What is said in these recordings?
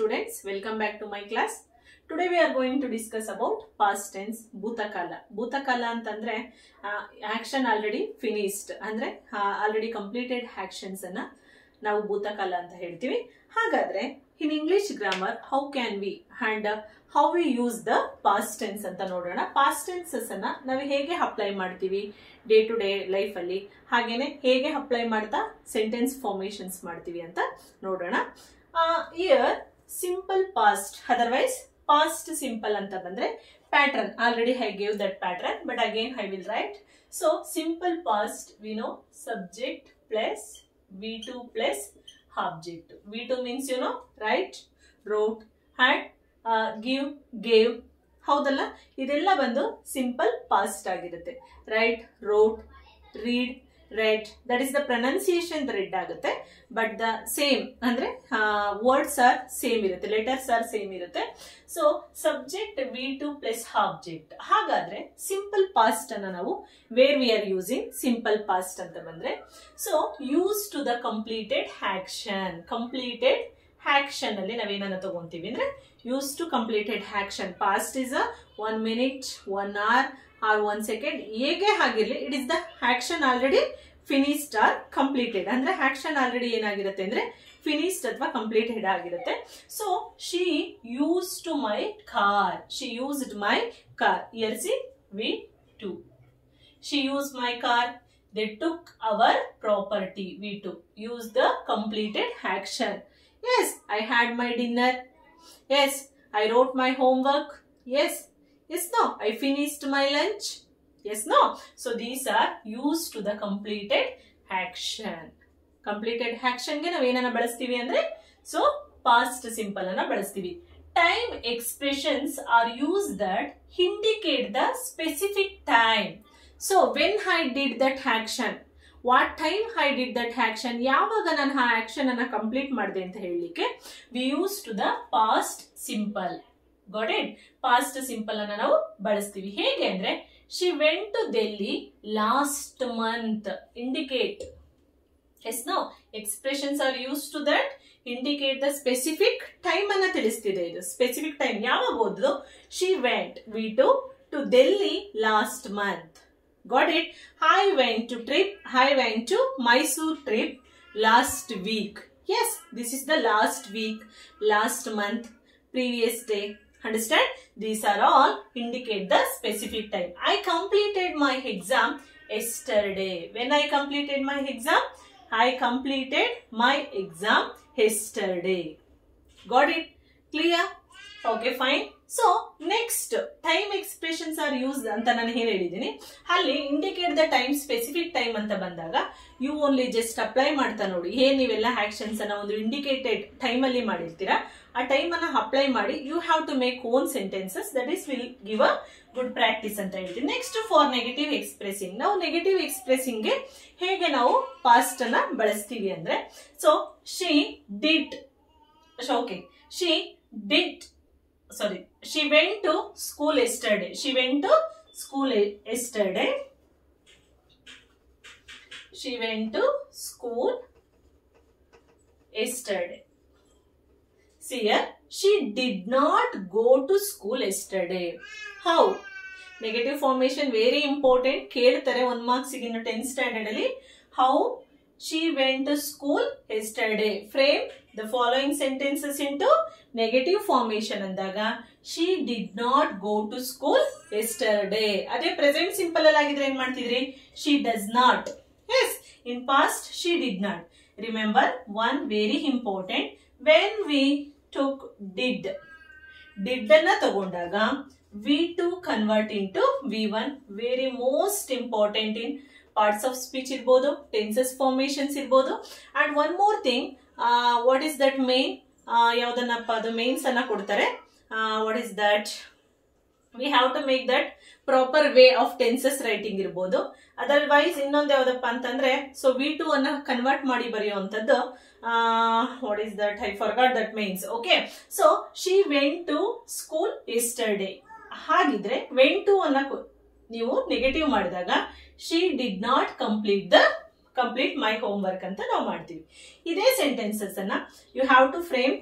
students, welcome back to my class. Today we are going to discuss about past tense bhutakala. Bhutakala ಅಂತಂದ್ರೆ action already finished ಅಂದ್ರೆ already completed actions ಅನ್ನ ನಾವು ಭೂತಕಾಲ ಅಂತ ಹೇಳ್ತೀವಿ. ಹಾಗಾದ್ರೆ in English grammar how can we and how we use the past tense ಅಂತ ನೋಡೋಣ. past tenses ಅನ್ನ ನಾವು ಹೇಗೆ ಅಪ್ಲೈ ಮಾಡ್ತೀವಿ ಡೇ ಟು ಡೇ ಲೈಫ್ ಅಲ್ಲಿ, ಹಾಗೇನೆ ಹೇಗೆ ಅಪ್ಲೈ ಮಾಡ್ತಾ ಸೆಂಟೆನ್ಸ್ ಫಾರ್ಮೇಶನ್ಸ್ ಮಾಡ್ತೀವಿ ಅಂತ ನೋಡೋಣ. Here simple past, otherwise past simple anta bandre pattern. Already I gave that pattern, but again I will write. So simple past, we know subject plus V2 plus object. V2 means you know write, wrote, had, give, gave. ಹೌದಲ್ಲ, ಇದೆಲ್ಲ ಬಂದು simple past ಆಗಿರುತ್ತೆ. Right, wrote, read, read, that is the pronunciation read ಆಗುತ್ತೆ, but the same ಅಂದ್ರೆ words are same ಇರುತ್ತೆ, letters are same ಇರುತ್ತೆ. So subject V2 plus object. ಹಾಗಾದ್ರೆ simple past ಅನ್ನ ನಾವು where we are using simple past ಅಂತ ಬಂದ್ರೆ, so use to the completed action. completed action ಅಲ್ಲಿ ನಾವೇನನ್ನ ತಗೊಂತೀವಿ ಅಂದ್ರೆ use to completed action. past is a 1 minute, 1 hour or 1 second. ಹೇಗೆ ಆಗಿರಲಿ, it is the action already finished or completed. ಅಂದ್ರೆ action already ಏನಾಗಿರುತ್ತೆ ಅಂದ್ರೆ finished ಅಥವಾ completed ಆಗಿರುತ್ತೆ. So she used to my car. she used my car. Here see V2. she used my car. they took our property. V2. use the completed action. Yes, I had my dinner. Yes, I wrote my homework. Yes, no, I finished my lunch. Yes, no. So these are used to the completed action. completed action ಗೆ ನಾವು ಏನನ್ನ ಬಳಸ್ತೀವಿ ಅಂದ್ರೆ, so past simple ಅನ್ನ ಬಳಸ್ತೀವಿ. time expressions are used that indicate the specific time. so when I did that action, what time I did that action, ಯಾವಾಗ ನಾನು ಆ ಆಕ್ಷನ್ ಅನ್ನ ಕಂಪ್ಲೀಟ್ ಮಾಡಿದೆ ಅಂತ ಹೇಳಲಿಕ್ಕೆ we use to the past simple. got it? past simple ಅನ್ನ ನಾವು ಬಳಸ್ತೀವಿ. ಹೇಗೆ ಅಂದ್ರೆ, she went to Delhi last month. indicate. yes, no, expressions are used to that indicate the specific time ಅನ್ನ ತಿಳಿಸ್ತಿದೆ. ಇದು specific time ಯಾವಾಗ ಹೋದ್ಲು, she went V2 to Delhi last month. got it? I went to Mysore trip last week. yes, this is the last week, last month, previous day. Understand? These are all indicate the specific time. I completed my exam yesterday. when I completed my exam, I completed my exam yesterday. got it? clear? okay, fine. so next, time expressions are used ಅಂತ ನಾನು ಏನು ಹೇಳಿದ್ದೀನಿ, ಅಲ್ಲಿ indicate the time, specific time ಅಂತ ಬಂದಾಗ you only just apply ಮಾಡ್ತಾ ನೋಡಿ. ನೀವೆಲ್ಲ ಆಕ್ಷನ್ಸ್ ಅನ್ನ ಒಂದು ಇಂಡಿಕೇಟೆಡ್ ಟೈಮ್ ಅಲ್ಲಿ ಮಾಡಿರ್ತೀರಾ, ಆ ಟೈಮ್ ಅನ್ನ ಅಪ್ಲೈ ಮಾಡಿ you have to make own sentences. that is will give a good practice ಅಂತ ಹೇಳ್ತೀನಿ. Next for negative expressing. ನಾವು ನೆಗೆಟಿವ್ ಎಕ್ಸ್ಪ್ರೆಸಿಂಗ್ ಗೆ ಹೇಗೆ ನಾವು ಪಾಸ್ಟ್ ಅನ್ನ ಬಳಸ್ತೀವಿ ಅಂದ್ರೆ, so she did, okay, she went to school yesterday. she went to school yesterday. she went to school yesterday. see here, she did not go to school yesterday. how? negative formation very important. ಕೇಳ್ತಾರೆ 1 marks ಗೆ ಇನ್ನು 10th standard ಅಲ್ಲಿ. how she went to school yesterday. frame the following sentences into negative formation ಅಂದಾಗ she did not go to school yesterday. ಅದೇ present simple ಅಲ್ಲಿ ಆಗಿದ್ರೆ ಏನ್ ಮಾಡ್ತಿದ್ರಿ, she does not. yes, in past she did not. remember one very important, when we took did ಅನ್ನ ತಗೊಂಡಾಗ V2 convert into V1. very most important in parts of speech ಇರ್ಬೋದು, tenses formations ಇರ್ಬೋದು. and one more thing, what is that main, ಯಾವ್ದನ್ನಪ್ಪ ಅದು mains ಅನ್ನ ಕೊಡ್ತಾರೆ, what is that, we have to make that proper way of tenses writing ಇರ್ಬೋದು. Otherwise ಇನ್ನೊಂದು ಯಾವ್ದಪ್ಪ ಅಂತಂದ್ರೆ, so V2 ಅನ್ನ ಕನ್ವರ್ಟ್ ಮಾಡಿ ಬರೆಯುವಂತದ್ದು, what is that, I forgot that means. okay, so she went to school yesterday. ಹಾಗಿದ್ರೆ went to ಅನ್ನ ನೀವು negative ಮಾಡಿದಾಗ she did not complete my homework ಅಂತ ನಾವು ಮಾಡ್ತೀವಿ. ಇದೇ ಸೆಂಟೆನ್ಸಸ್ ಅನ್ನ you have to frame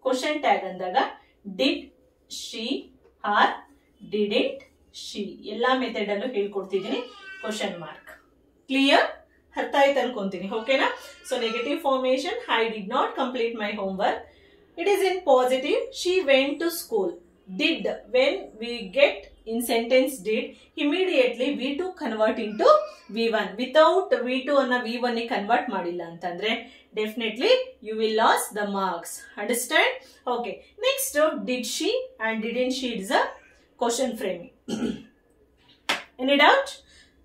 question tag ಅಂದಾಗ did she or didn't she ಎಲ್ಲಾ ಮೆಥಡ್ ಅಲ್ಲೂ ಹೇಳ್ಕೊಡ್ತಿದ್ದೀನಿ ಕ್ವಶನ್ ಮಾರ್ಕ್. ಕ್ಲಿಯರ್? ಅರ್ಥ ಆಯ್ತು ಅನ್ಕೊಂತೀನಿ. ಓಕೆನಾ? So negative formation, I did not complete my homework. It is in positive, she went to school. Did, when we get in sentence did, immediately V2 convert into V1. Without V2 anna V1 ni convert madilla antandre definitely you will lose the marks. Understand? Okay. Next, did she and didn't she is a question framing. Any doubt?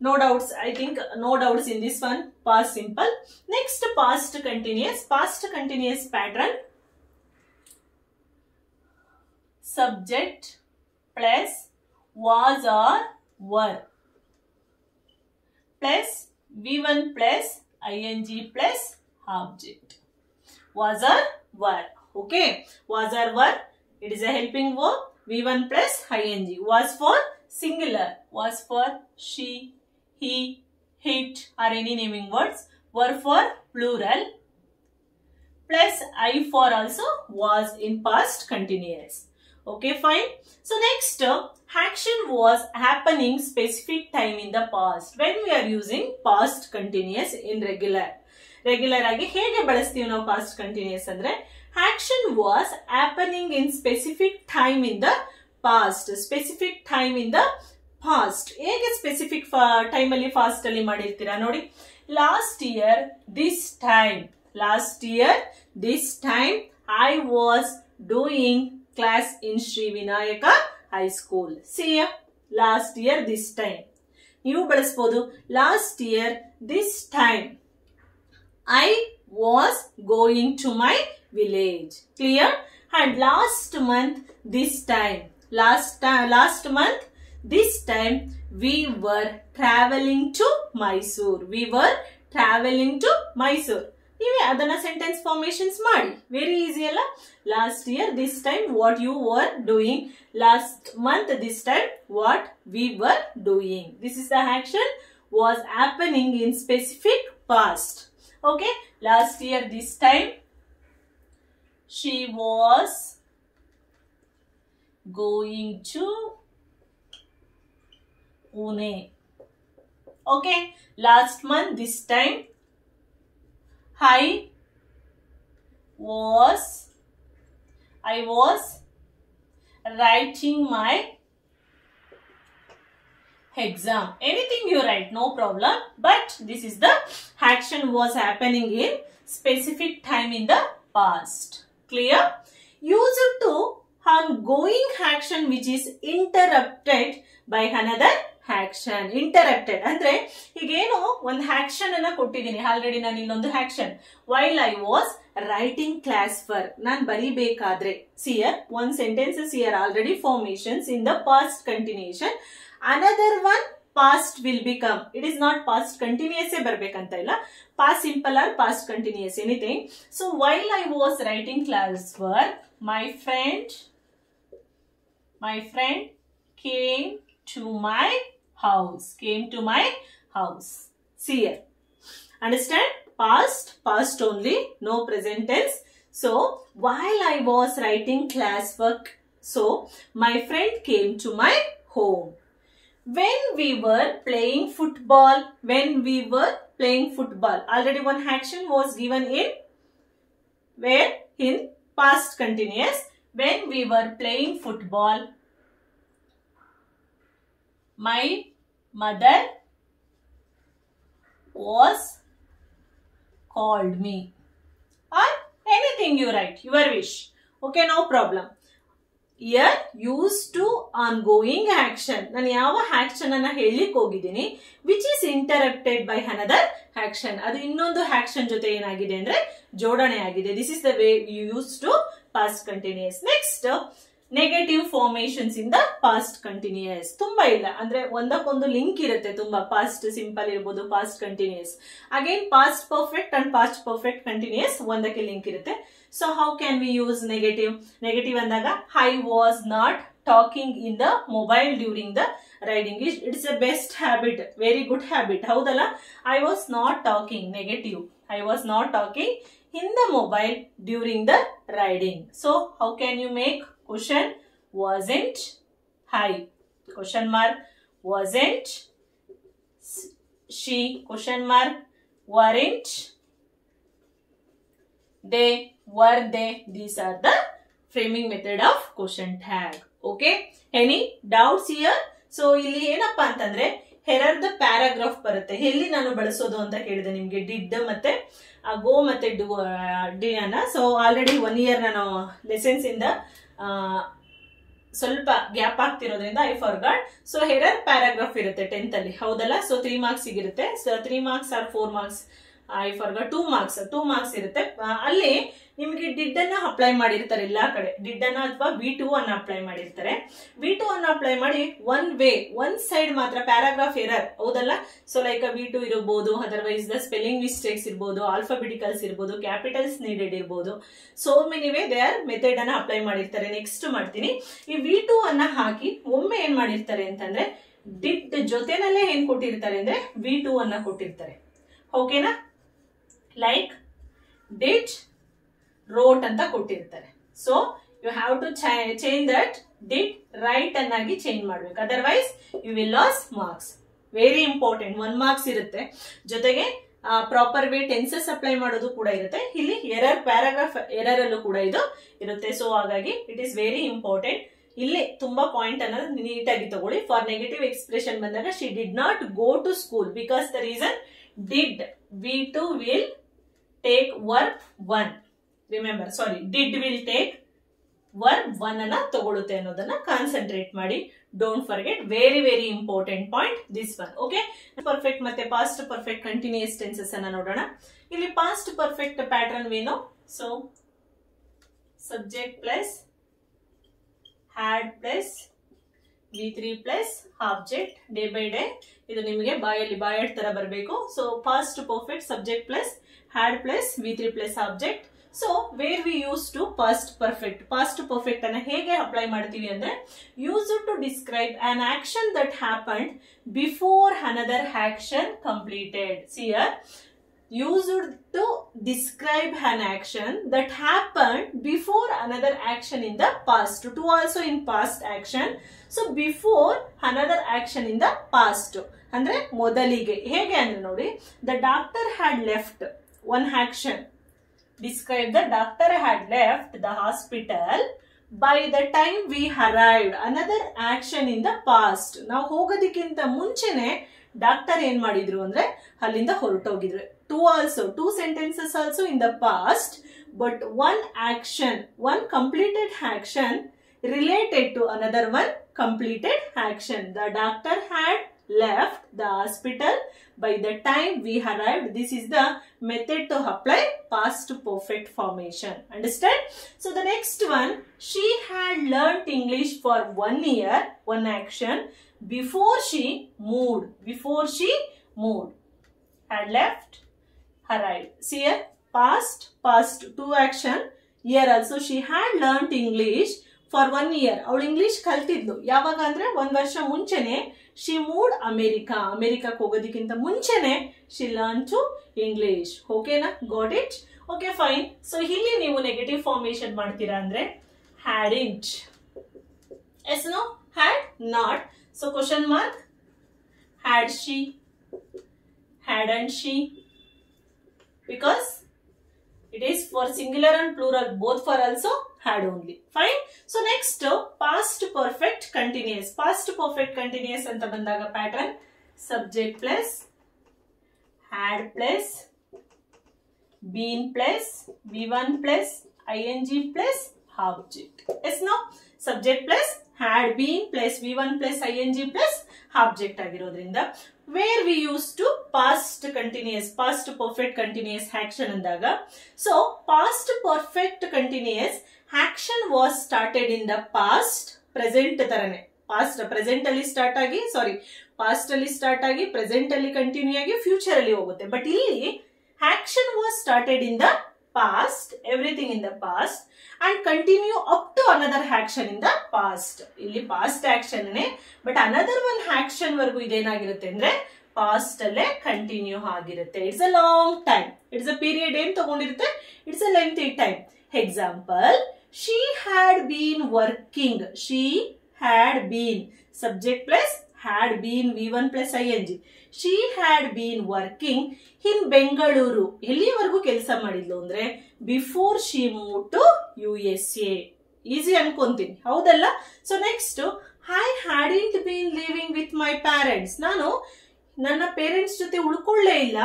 No doubts. I think no doubts in this one. Past simple. Next, past continuous. Past continuous pattern. Subject plus was or were plus V1 plus ing plus object. Was or were. Okay. Was or were. It is a helping verb. V1 plus ing. Was for singular. Was for she, he, it or any naming words. Were for plural. Plus I for also was in past continuous. Okay, fine. So next, action was happening specific time in the past. When we are using past continuous in regular. Regular agi hege ಬಳಸ್ತೀವಿ ನಾವು past continuous ಅಂದ್ರೆ action was happening in specific time in the past. Specific time in the past. ಹೇಗೆ specific time ಅಲ್ಲಿ past ಅಲ್ಲಿ ಮಾಡಿರ್ತೀರಾ ನೋಡಿ. Last year this time. Last year this time I was doing class in Sri Vinayaka High School. See ya. Last year this time. ನೀವು ಬಳಸಬಹುದು last year this time I was going to my village. Clear? And last month this time. Last month this time we were traveling to Mysore. We were traveling to Mysore. ನೀವೇ ಅದನ್ನ sentence formations ಮಾಡಿ. Very easy ಅಲ್ಲ? Last year this time what you were doing. Last month this time what we were doing. This is the action was happening in specific past. Okay. Last year this time she was going to Pune. Okay. Last month this time I was writing my exam. Anything you write, no problem. But this is the action was happening in specific time in the past. Clear? Use it to ongoing action which is interrupted by another action. Interrupted ಅಂದ್ರೆ ಈಗೇನು ಒಂದು action ಅನ್ನ ಕೊಟ್ಟಿದ್ದೀನಿ already. ನಾನು ಇಲ್ಲೊಂದು action while I was writing class work. ನಾನು ಬರಿಬೇಕಾದ್ರೆ ಸಿಯರ್ one sentences here already formations in the past continuation. Another one past will become. It is not past continuous ಬರ್ಬೇಕಂತ ಇಲ್ಲ. Past simple or past continuous anything. So while I was writing class work, my friend came to my house. Came to my house. See here. Understand? Past only, no present tense. So, while I was writing classwork, so my friend came to my home. When we were playing football, already one action was given in where? In past continuous. When we were playing football, my mother was called me. Or anything you write, your wish. Okay, no problem. Here, use to ongoing action. ನಾನು ಯಾವ action ಅನ್ನ ಹೇಳಿಕ್ ಹೋಗಿದ್ದೀನಿ which is interrupted by another action. ಅದು ಇನ್ನೊಂದು action ಜೊತೆ ಏನಾಗಿದೆ ಅಂದ್ರೆ ಜೋಡಣೆ ಆಗಿದೆ. This is the way you use to past continuous. Next, negative formations in the past continuous. ತುಂಬಾ ಇಲ್ಲ ಅಂದ್ರೆ ಒಂದಕ್ಕೊಂದು ಲಿಂಕ್ ಇರುತ್ತೆ ತುಂಬಾ. ಪಾಸ್ಟ್ ಸಿಂಪಲ್ ಇರ್ಬೋದು, past continuous. Again past perfect and past perfect continuous ಒಂದಕ್ಕೆ ಲಿಂಕ್ ಇರುತ್ತೆ. So how can we use negative? Negative ಅಂದಾಗ I was not talking in the mobile during the riding. It's a best habit, very good habit. ಹೌದಲ್ಲ? I was not talking. Negative. I was not talking in the mobile during the riding. So how can you make question? Wasn't high, question mark, wasn't she, question mark, weren't they, were they. These are the framing method of question tag. Okay, any doubts here? So ಇಲ್ಲಿ ಏನಪ್ಪಾ ಅಂತಂದ್ರೆ ಹೆರರ್ the paragraph ಬರುತ್ತೆ. ಎಲ್ಲಿ ನಾನು ಬಳಸೋದು ಅಂತ ಕೇಳಿದೆ ನಿಮ್ಗೆ, ಡಿಡ್ ಮತ್ತೆ ಗೋ ಮತ್ತೆ ಡಿ ಅನ್ನ. ಸೊ ಆಲ್ರೆಡಿ 1 year ನಾನು ಲೆಸನ್ಸ್ ಇಂದ ಸ್ವಲ್ಪ ಗ್ಯಾಪ್ ಆಗ್ತಿರೋದ್ರಿಂದ I forgot. So error paragraph ಇರುತ್ತೆ 10th ಅಲ್ಲಿ, ಹೌದಲ್ಲ? ಸೊ 3 marks ಇರುತ್ತೆ. So 3 marks or 4 marks, I forgot 2 marks ಇರುತ್ತೆ. ಅಲ್ಲಿ ನಿಮಗೆ ಡಿಡ್ ಅನ್ನ ಅಪ್ಲೈ ಮಾಡಿರ್ತಾರೆ ಎಲ್ಲಾ ಕಡೆ, ಡಿಡ್ ಅನ್ನ ಅಥವಾ V2 ಅನ್ನ ಅಪ್ಲೈ ಮಾಡಿರ್ತಾರೆ. V2 ಅನ್ನ ಅಪ್ಲೈ ಮಾಡಿ ಒನ್ ಸೈಡ್ ಮಾತ್ರ ಪ್ಯಾರಾಗ್ರಾಫ್ ಎರರ್, ಹೌದಲ್ಲ? ಸೊ ಲೈಕ್ V2 ಇರಬಹುದು, ಅದರ್ವೈಸ್ ದ ಸ್ಪೆಲ್ಲಿಂಗ್ ಮಿಸ್ಟೇಕ್ಸ್ ಇರಬಹುದು, ಆಲ್ಫಾಬೆಟಿಕಲ್ಸ್ ಇರಬಹುದು, ಕ್ಯಾಪಿಟಲ್ಸ್ ನೀಡೆಡ್ ಇರಬಹುದು. So many way they are method ಅನ್ನ ಅಪ್ಲೈ ಮಾಡಿರ್ತಾರೆ. ನೆಕ್ಸ್ಟ್ ಮಾಡ್ತೀನಿ, ಈ V2 ಅನ್ನ ಹಾಕಿ ಒಮ್ಮೆ ಏನ್ ಮಾಡಿರ್ತಾರೆ ಅಂತಂದ್ರೆ ಡಿಡ್ ಜೊತೆನಲ್ಲೇ ಏನ್ ಕೊಟ್ಟಿರ್ತಾರೆ ಅಂದ್ರೆ V2 ಅನ್ನ ಕೊಟ್ಟಿರ್ತಾರೆ. ಓಕೆನಾ? ಲೈಕ್ ಡಿಡ್ ರೋಟ್ ಅಂತ ಕೊಟ್ಟಿರ್ತಾರೆ. So you have to change that did write ಅನ್ನಾಗಿ ಚೇಂಜ್ ಮಾಡ್ಬೇಕು, otherwise you will lose marks. Very important, 1 marks ಇರುತ್ತೆ. ಜೊತೆಗೆ ಪ್ರಾಪರ್ ವೇ ಟೆನ್ಸಸ್ ಅಪ್ಲೈ ಮಾಡೋದು ಕೂಡ ಇರುತ್ತೆ. ಇಲ್ಲಿ ಎರರ್ ಪ್ಯಾರಾಗ್ರಾಫ್ ಎರರ್ ಅಲ್ಲೂ ಕೂಡ ಇದು ಇರುತ್ತೆ. ಸೊ ಹಾಗಾಗಿ ಇಟ್ ಈಸ್ ವೆರಿ ಇಂಪಾರ್ಟೆಂಟ್. ಇಲ್ಲಿ ತುಂಬಾ ಪಾಯಿಂಟ್ ಅನ್ನೋದು ನೀಟಾಗಿ ತಗೊಳ್ಳಿ. ಫಾರ್ ನೆಗೆಟಿವ್ ಎಕ್ಸ್ಪ್ರೆಷನ್ ಬಂದಾಗ she did not go to school because the reason did V2 will take work 1. Remember, sorry, did will take work 1 ಅನ್ನ ತಗೊಳುತ್ತೆ ಅನ್ನೋದನ್ನ ಕಾನ್ಸಂಟ್ರೇಟ್ ಮಾಡಿ. Don't forget, very very important point this one. Okay, perfect ಮತ್ತೆ past perfect continuous tenses ಅನ್ನ ನೋಡೋಣ. ಇಲ್ಲಿ past perfect pattern ವೇನು. So subject plus had plus V3 plus object, day by day. ಇದು ನಿಮಗೆ ಬಾಯಡ್ ತರ ಬರಬೇಕು. So past perfect subject plus had plus V3 plus object. So where we use to past perfect ಅನ್ನ ಹೇಗೆ apply ಮಾಡ್ತೀವಿ ಅಂದ್ರೆ, use to describe an action that happened before another action completed. ಸಿಯರ್, used to describe an action that happened before another action in the past. To also in past action. So before another action in the past. ಅಂದ್ರೆ ಮೊದಲಿಗೆ. ಹೇಗೆ ಅಂದ್ರೆ ನೋಡಿ, the doctor had left one action. Describe the doctor had left the hospital by the time we arrived. Another action in the past. ನಾವು ಹೋಗೋದಕ್ಕಿಂತ ಮುಂಚೆನೆ doctor ಏನ್ ಮಾಡಿದ್ರು ಅಂದ್ರೆ ಅಲ್ಲಿಂದ ಹೊರಟೋಗಿದ್ರು. two sentences also in the past, but one action, one completed action related to another one completed action. The doctor had left the hospital by the time we arrived. This is the method to apply past perfect formation. Understand? So the next one, she had learnt English for 1 year, one action, before she moved. Had left, arrived. See here, past, 2 action. Here also she had learnt English for 1 year. ಅವಳು English ಕಲ್ತಿದ್ಲು ಯಾವಾಗ ಅಂದ್ರೆ 1 ವರ್ಷ ಮುಂಚೆನೆ. she moved ಅಮೆರಿಕಾಕ್ಕೆ ಹೋಗೋದಕ್ಕಿಂತ ಮುಂಚೆನೆ she learned to English. ಓಕೆನಾ? Got it? Okay, fine. So ಇಲ್ಲಿ ನೀವು negative formation ಮಾಡ್ತೀರಾ ಅಂದ್ರೆ hadn't, yes, no, had not. So question mark, had she, hadn't she, because it is for singular and plural, both for also had only. Fine. So next, past perfect continuous. Past perfect continuous anta bandaga pattern subject plus had plus been plus V1 plus ing plus object. Yes, no? Subject plus had been plus V1 plus ing plus object ಆಗಿರೋದ್ರಿಂದ where we used to past perfect continuous action ಅಂದಾಗ, so past perfect continuous action was started in the past. present ತರನೇ, present ಅಲ್ಲಿ start ಆಗಿ, past ಅಲ್ಲಿ start ಆಗಿ present ಅಲ್ಲಿ continue ಆಗಿ future ಅಲ್ಲಿ ಹೋಗುತ್ತೆ. ಬಟ್ ಇಲ್ಲಿ action was started in the past, everything in the past, and continue up to another action in the past. ಇಲ್ಲಿ past action ನೇ, but another one action ವರೆಗೂ ಇದೇನಾಗಿರುತ್ತೆ ಅಂದ್ರೆ past ಅಲ್ಲೇ ಕಂಟಿನ್ಯೂ ಆಗಿರುತ್ತೆ. It's a long time. It's a period ಏನ್ ತಗೊಂಡಿರುತ್ತೆ, it's a lengthy time. Example, she had been working. She had been, subject plus had been, V1 plus ing. She had been working in Bengaluru. ಎಲ್ಲಿವರೆಗೂ ಕೆಲಸ ಮಾಡಿದ್ಲು ಅಂದ್ರೆ before she move to USA. Easy ಅನ್ಕೊಂತೀನಿ, ಹೌದಲ್ಲ? So next, I hadn't been living with my parents. ನಾನು ನನ್ನ parents ಜೊತೆ ಉಳ್ಕೊಳ್ಳೇ ಇಲ್ಲ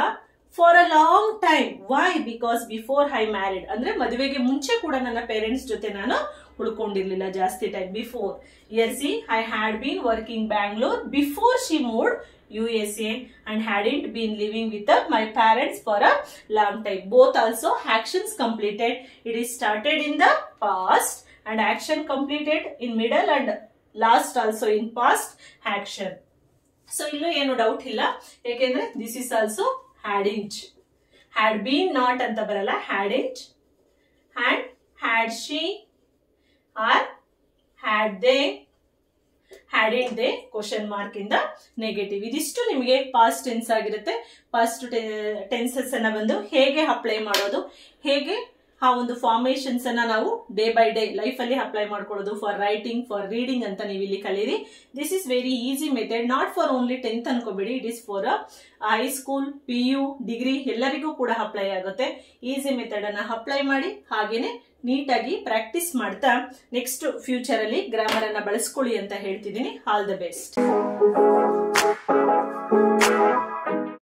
for a long time. Why? Because before I married. ಅಂದ್ರೆ ಮದುವೆಗೆ ಮುಂಚೆ ಕೂಡ ನನ್ನ ಪೇರೆಂಟ್ಸ್ ಜೊತೆ ನಾನು ಉಳ್ಕೊಂಡಿರ್ಲಿಲ್ಲ ಜಾಸ್ತಿ time. Before, yes, see, I had been working Bangalore before she moved USA and hadn't been living with my parents for a long time. Both also actions completed. It is started in the past and action completed in middle and last also in past action. So illu ಏನು doubt ಇಲ್ಲ, ಯಾಕೆಂದ್ರೆ this is also hadn't. Had been not ಅಂತ ಬರಲ್ಲ, hadn't. And had she or had they, hadn't they, question mark ಇಂದ negative. ಇದಿಷ್ಟು ನಿಮಗೆ past tense ಆಗಿರುತ್ತೆ. Past tenses ಅನ್ನ ಬಂದು ಹೇಗೆ ಅಪ್ಲೈ ಮಾಡೋದು, ಹೇಗೆ ಆ ಒಂದು ಫಾರ್ಮೇಶನ್ಸ್ ಅನ್ನ ನಾವು ಡೇ ಬೈ ಡೇ ಲೈಫ್ ಅಲ್ಲಿ ಅಪ್ಲೈ ಮಾಡ್ಕೊಳ್ಳೋದು, ಫಾರ್ ರೈಟಿಂಗ್, ಫಾರ್ ರೀಡಿಂಗ್ ಅಂತ ನೀವು ಇಲ್ಲಿ ಕಲೀರಿ. This is very easy method, not for only 10th ಅನ್ಕೋಬೇಡಿ. It is for high school, PU, degree ಎಲ್ಲರಿಗೂ ಕೂಡ ಅಪ್ಲೈ ಆಗುತ್ತೆ. ಈಸಿ ಮೆಥಡ್ ಅನ್ನ ಅಪ್ಲೈ ಮಾಡಿ ಹಾಗೇನೆ ನೀಟಾಗಿ ಪ್ರಾಕ್ಟೀಸ್ ಮಾಡ್ತಾ ನೆಕ್ಸ್ಟ್ ಫ್ಯೂಚರ್ ಅಲ್ಲಿ ಗ್ರಾಮರ್ ಅನ್ನ ಬಳಸ್ಕೊಳ್ಳಿ ಅಂತ ಹೇಳ್ತಿದ್ದೀನಿ. All the best.